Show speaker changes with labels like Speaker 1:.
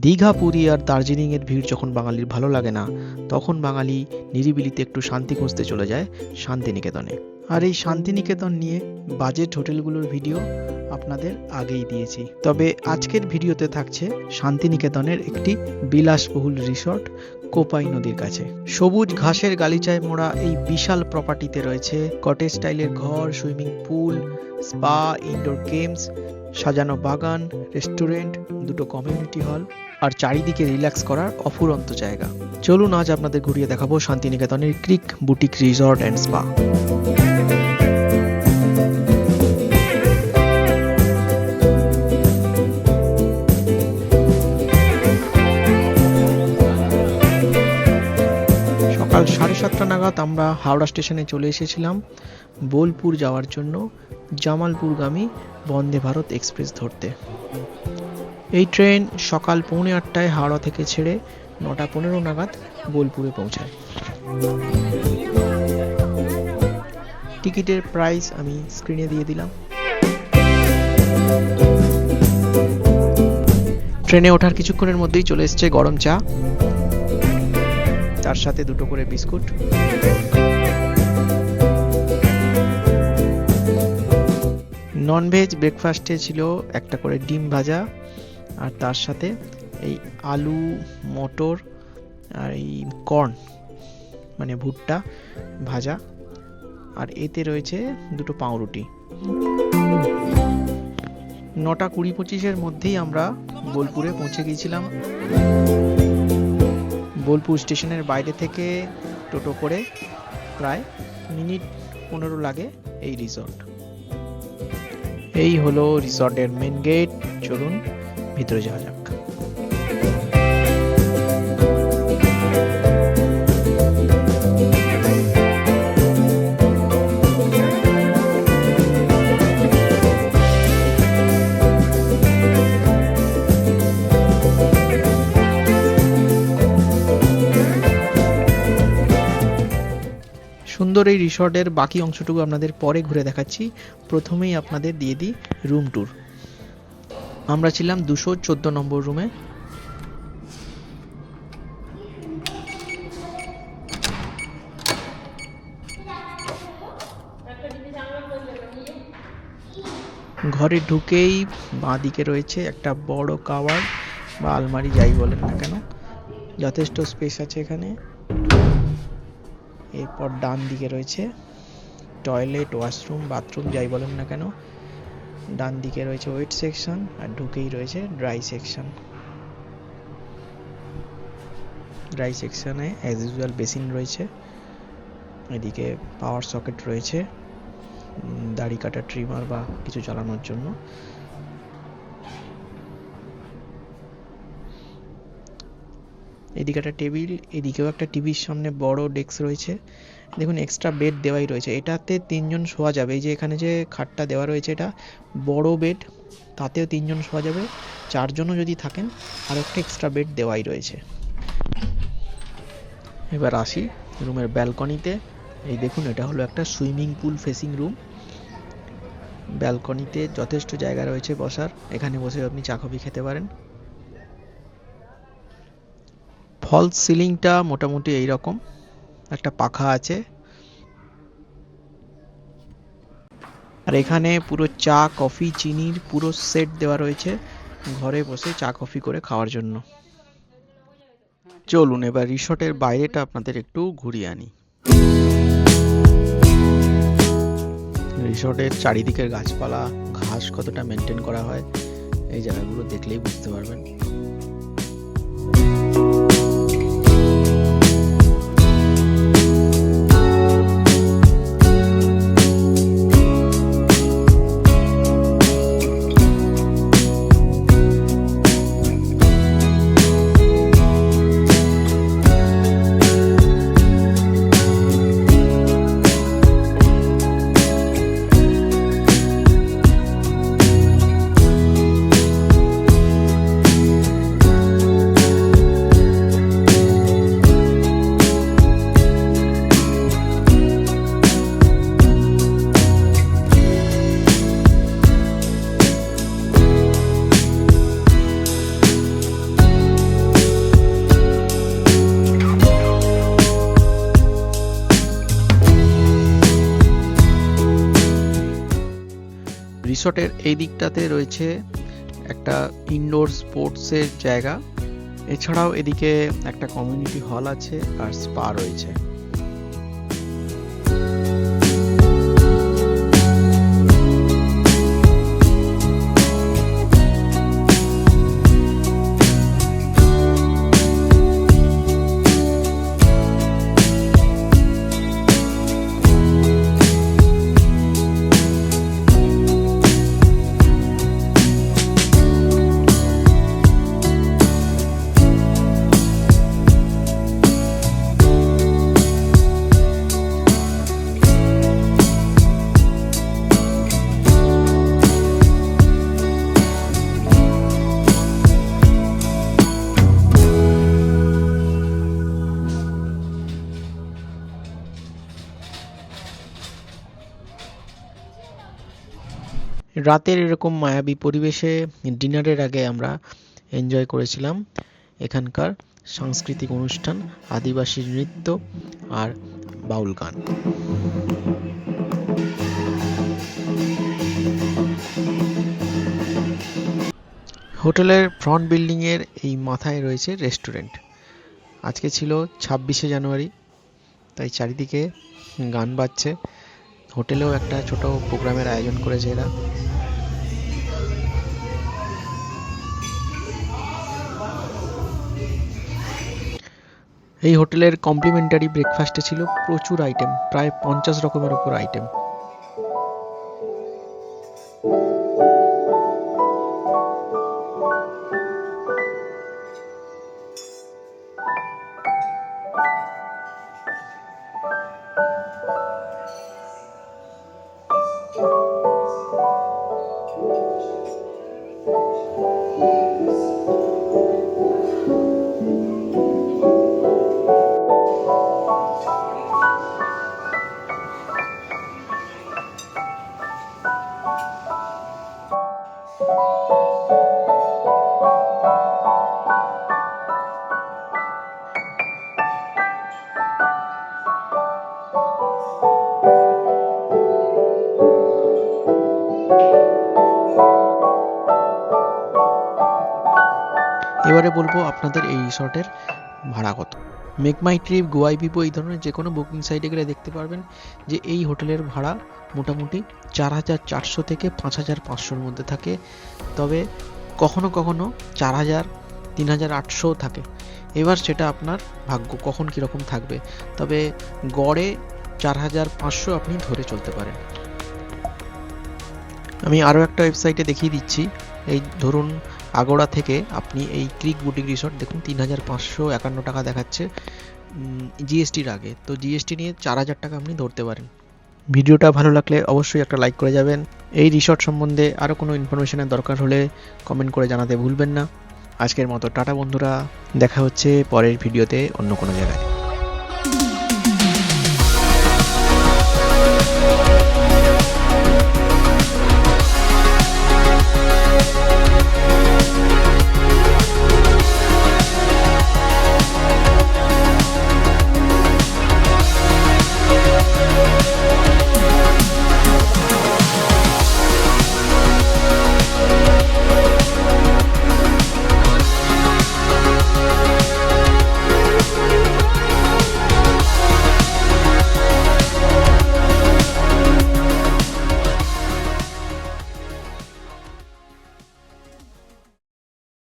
Speaker 1: দীঘা, পুরী আর দার্জিলিংয়ের ভিড় যখন বাঙালির ভালো লাগে না, তখন বাঙালি নিরিবিলিতে একটু শান্তি খুঁজতে চলে যায় শান্তিনিকেতনে। আর এই শান্তিনিকেতন নিয়ে বাজেট হোটেলগুলোর ভিডিও আপনাদের আগেই দিয়েছি। তবে আজকের ভিডিওতে থাকছে শান্তিনিকেতনের একটি বিলাসবহুল রিসর্ট কোপাই নদীর কাছে। সবুজ ঘাসের গালিচায় মোড়া এই বিশাল প্রপার্টিতে রয়েছে কটেজ স্টাইলের ঘর, swimming pool, spa, indoor games, সাজানো বাগান, রেস্টুরেন্ট, দুটো কমিউনিটি হল আর চারিদিকে রিল্যাক্স করার অফুরন্ত জায়গা। চলুন আজ আপনাদের ঘুরিয়ে দেখাবো শান্তিনিকেতনের ক্রিক বুটিক রিসর্ট অ্যান্ড স্পা। সকাল 7:30 নাগাদ আমরা হাওড়া স্টেশনে চলে এসেছিলাম বোলপুর যাওয়ার জন্য জামালপুরগামী বন্দে ভারত এক্সপ্রেস ধরতে। এই ট্রেন সকাল 8:45 হাওড়া থেকে ছেড়ে 9:15 নাগাদ বোলপুরে পৌঁছায়। টিকিটের প্রাইস আমি স্ক্রিনে দিয়ে দিলাম। ট্রেনে ওঠার কিছুক্ষণের মধ্যেই চলে এসেছে গরম চা, তার সাথে দুটো করে বিস্কুট। ননভেজ ব্রেকফাস্টে ছিল একটা করে ডিম ভাজা, আর তার সাথে এই আলু, মটর আর এই কর্ন মানে ভুট্টা ভাজা, আর এতে রয়েছে দুটো পাউরুটি। 9:20-25 মধ্যেই আমরা বোলপুরে পৌঁছে গিয়েছিলাম। বোলপুর স্টেশনের বাইরে থেকে টোটো করে প্রায় মিনিট 15 লাগে এই রিসর্ট। এই হলো রিসর্টের মেন গেট। চলুন ভিতরে যাওয়া যাক। সুন্দর এই রিসর্টের বাকি অংশটুকু আপনাদের পরে ঘুরে দেখাচ্ছি। প্রথমেই আপনাদের দিয়ে দিই রুম ট্যুর। আমরা ছিলাম 214 নম্বর রুমে। ঘরে ঢুকেই বাঁ দিকে রয়েছে একটা বড় কাওয়ার বা আলমারি, যাই বলেন না কেন, যথেষ্ট স্পেস আছে এখানে। এরপর ডান দিকে রয়েছে টয়লেট, ওয়াশরুম, বাথরুম, যাই বলেন না কেন। ডান দিকে রয়েছে ওয়েট সেকশন, আর ঢুকেই রয়েছে ড্রাই সেকশন। ড্রাই সেকশনে অ্যাজ ইউজুয়াল বেসিন রয়েছে, এদিকে পাওয়ার সকেট রয়েছে দাড়ি কাটা ট্রিমার বা কিছু চালানোর জন্য। এদিকে একটা টেবিল, এদিকেও একটা টিভির সামনে বড় ডেস্ক রয়েছে। দেখুন এক্সট্রা বেড দেওয়াই রয়েছে, এটাতে 3 জন শোয়া যাবে। এই যে এখানে যে খাটটা দেওয়া রয়েছে এটা বড় বেড, তাতেও 3 জন শোয়া যাবে। 4 জনও যদি থাকেন আর একটা এক্সট্রা বেড দেওয়াই রয়েছে। এবার আসি রুমের ব্যালকনিতে। এই দেখুন এটা হলো একটা সুইমিং পুল ফেসিং রুম। ব্যালকনিতে যথেষ্ট জায়গা রয়েছে বসার, এখানে বসে আপনি চা কফি খেতে পারেন। ফলস সিলিংটা মোটামুটি এইরকম, একটা পাখা আছে, আর এখানে পুরো চা কফি চিনির পুরো সেট দেওয়া রয়েছে ঘরে বসে চা কফি করে খাওয়ার জন্য। চলুন এবার রিসর্টের বাইরেটা আপনাদের একটু ঘুরিয়ে আনি। রিসর্টের চারিদিকের গাছপালা, ঘাস কতটা মেনটেন করা হয় এই জায়গাগুলো দেখলেই বুঝতে পারবেন। রিসর্টের এই দিকটাতে রয়েছে একটা ইনডোর স্পোর্টসের জায়গা, এছাড়াও এদিকে একটা কমিউনিটি হল আছে আর স্পা রয়েছে। রাতের এরকম মায়াবী পরিবেশে ডিনারের আগে আমরা এনজয় করেছিলাম এখানকার সাংস্কৃতিক অনুষ্ঠান, আদিবাসী নৃত্য আর বাউল গান। হোটেলের ফ্রন্ট বিল্ডিং এর এই মাথায় রয়েছে রেস্টুরেন্ট। আজকে ছিল 26শে জানুয়ারি, তাই চারিদিকে গান বাজছে। হোটেলেও একটা ছোট প্রোগ্রামের আয়োজন করেছে এরা। এই হোটেলের কমপ্লিমেন্টারি ব্রেকফাস্টে ছিল প্রচুর আইটেম, প্রায় 50 রকমের উপর আইটেম। এবারে বলবো আপনাদের এই রিসর্টের ভাড়া কত। মেক মাই ট্রিপ, গোয়াই পিপো এই ধরনের যে কোনো বুকিং সাইটে গেলে দেখতে পারবেন যে এই হোটেলের ভাড়া মোটামুটি 4400 থেকে 5500-র মধ্যে থাকে, তবে কখনো কখনো 4000, 3800 থাকে। এবার সেটা আপনার ভাগ্য কখন কীরকম থাকবে, তবে গড়ে 4500 আপনি ধরে চলতে পারেন। আমি আরও একটা ওয়েবসাইটে দেখিয়ে দিচ্ছি। এই ধরুন আগোড়া থেকে আপনি এই ক্রিক বুটিক রিসর্ট দেখুন 3551 টাকা দেখাচ্ছে জিএসটির আগে, তো জিএসটি নিয়ে 4000 টাকা আপনি ধরতে পারেন। ভিডিওটা ভালো লাগলে অবশ্যই একটা লাইক করে যাবেন। এই রিসর্ট সম্বন্ধে আরও কোনো ইনফরমেশনের দরকার হলে কমেন্ট করে জানাতে ভুলবেন না। আজকের মতো টাটা বন্ধুরা, দেখা হচ্ছে পরের ভিডিওতে অন্য কোনো জায়গায়।